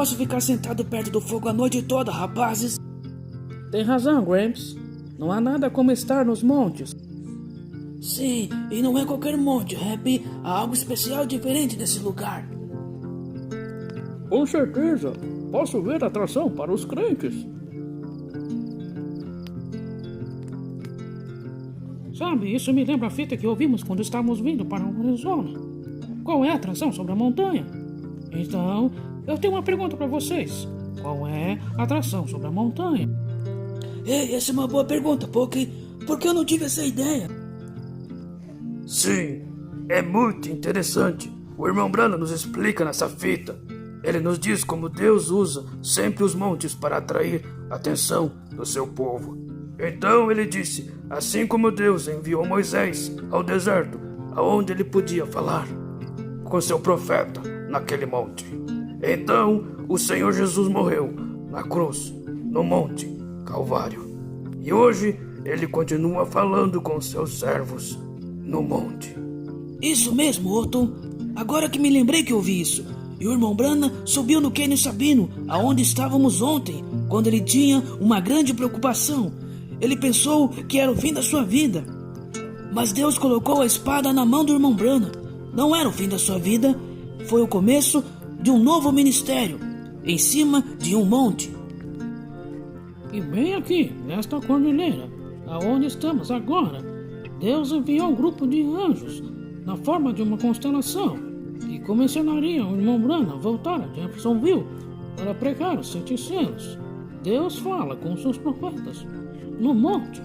posso ficar sentado perto do fogo a noite toda, rapazes. Tem razão, Gramps. Não há nada como estar nos montes. Sim, e não é qualquer monte, Happy. Há algo especial diferente nesse lugar. Com certeza. Posso ver a atração para os crentes. Sabe, isso me lembra a fita que ouvimos quando estávamos vindo para o Arizona. Qual é a atração sobre a montanha? Então, eu tenho uma pergunta para vocês. Qual é a atração sobre a montanha? Ei, essa é uma boa pergunta, Poké. Por que eu não tive essa ideia? Sim, é muito interessante. O irmão Branham nos explica nessa fita. Ele nos diz como Deus usa sempre os montes para atrair a atenção do seu povo. Então ele disse, assim como Deus enviou Moisés ao deserto, aonde ele podia falar com seu profeta naquele monte. Então o Senhor Jesus morreu na cruz, no monte Calvário. E hoje ele continua falando com seus servos no monte. Isso mesmo, Otton. Agora que me lembrei que ouvi isso. E o irmão Branham subiu no Canyon Sabino, aonde estávamos ontem, quando ele tinha uma grande preocupação. Ele pensou que era o fim da sua vida. Mas Deus colocou a espada na mão do irmão Branham. Não era o fim da sua vida, foi o começo de um novo ministério, em cima de um monte. E bem aqui, nesta cordilheira, aonde estamos agora, Deus enviou um grupo de anjos, na forma de uma constelação, que comissionaria o irmão Branham a voltar a Jeffersonville para pregar os 7 selos. Deus fala com seus profetas no monte.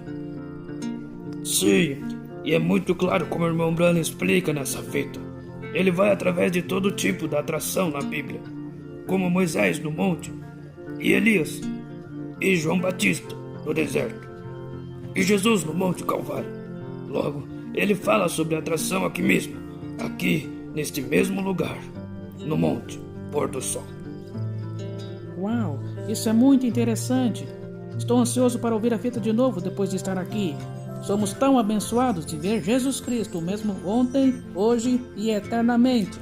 Sim, e é muito claro como o irmão Branham explica nessa fita. Ele vai através de todo tipo de atração na Bíblia, como Moisés no monte, e Elias, e João Batista no deserto, e Jesus no monte Calvário. Logo, ele fala sobre a atração aqui mesmo, aqui neste mesmo lugar, no monte Pôr do Sol. Uau, isso é muito interessante. Estou ansioso para ouvir a fita de novo depois de estar aqui. Somos tão abençoados de ver Jesus Cristo, o mesmo ontem, hoje e eternamente.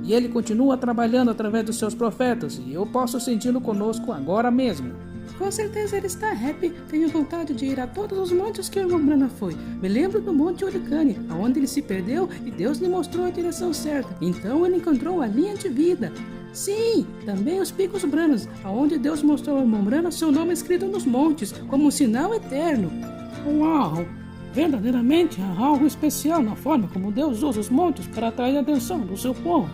E Ele continua trabalhando através dos seus profetas, e eu posso senti-lo conosco agora mesmo. Com certeza ele está happy. Tenho vontade de ir a todos os montes que o irmão Branham foi. Me lembro do Monte Oricane, aonde ele se perdeu e Deus lhe mostrou a direção certa. Então ele encontrou a linha de vida. Sim, também os Picos Branham, aonde Deus mostrou ao irmão Branham seu nome escrito nos montes, como um sinal eterno. Uau! Verdadeiramente há algo especial na forma como Deus usa os montes para atrair a atenção do seu povo.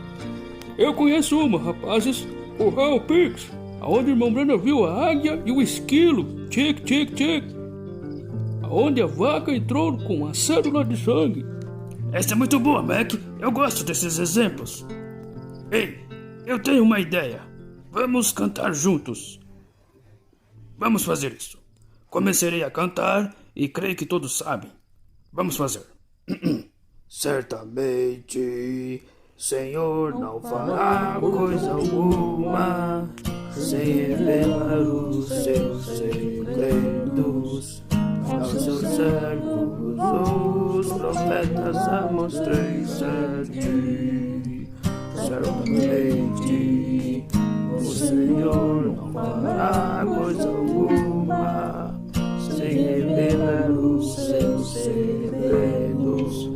Eu conheço uma, rapazes, o Hell Peaks, aonde o irmão Branham viu a águia e o esquilo, tic, tic, tic, aonde a vaca entrou com a cédula de sangue. Essa é muito boa, Mac. Eu gosto desses exemplos. Ei, eu tenho uma ideia. Vamos cantar juntos. Vamos fazer isso. Começarei a cantar e creio que todos sabem. Vamos fazer. Certamente, Senhor não fará coisa alguma sem revelar os seus segredos aos seus servos, os profetas, a mostrei certamente. O Senhor não fará coisa alguma sem revelar os seus segredos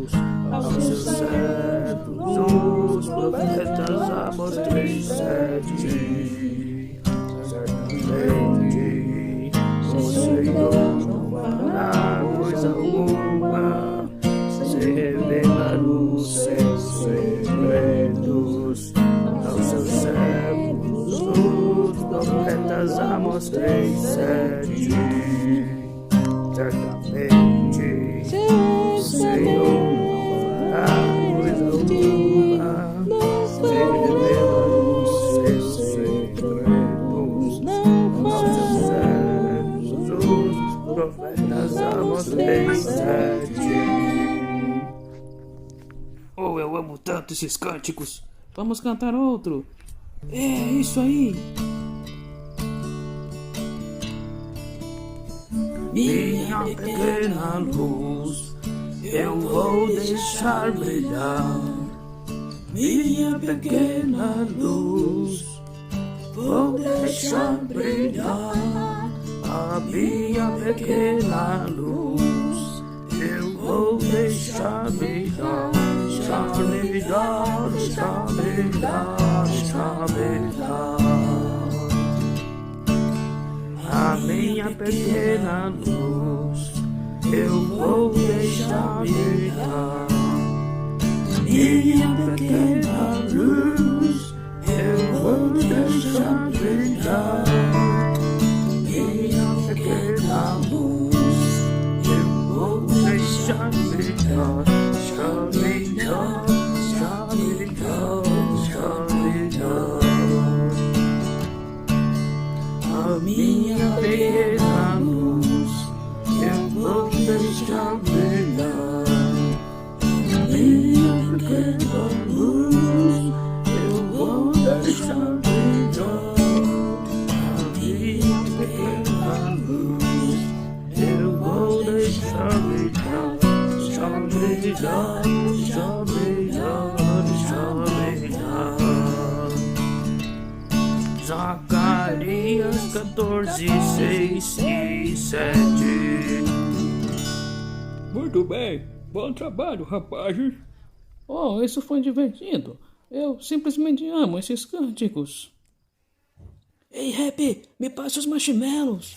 aos seus servos, os profetas, a mostrei certamente. O Senhor não fará coisa alguma sem revelar os seus segredos aos seus servos, os profetas, a mostrei certamente. O Senhor não fará coisa alguma sem revelar os seus segredos aos seus servos, os profetas, a mostrei certamente. Oh, eu amo tanto esses cânticos. Vamos cantar outro. É isso aí. Minha pequena luz, eu vou deixar brilhar. Minha pequena luz, vou deixar brilhar a minha pequena luz. Eu vou deixar brilhar, deixar brilhar, deixar brilhar, deixar brilhar a minha pequena luz. Eu vou deixar brilhar minha pequena luz. Eu vou deixar brilhar minha pequena luz. Eu vou deixar brilhar, deixar brilhar, deixar brilhar, deixar brilhar a minha pequena luz. Eu vou deixar brilhar minha pequena luz. Eu vou deixar brilhar a minha pequena luz. Eu vou deixar brilhar, deixar brilhar, deixar brilhar, deixar brilhar. Zacarias 14, 6 e 7. Muito bem, bom trabalho, rapazes. Oh, isso foi divertido. Eu simplesmente amo esses cânticos. Ei, Rap, me passa os marshmallows.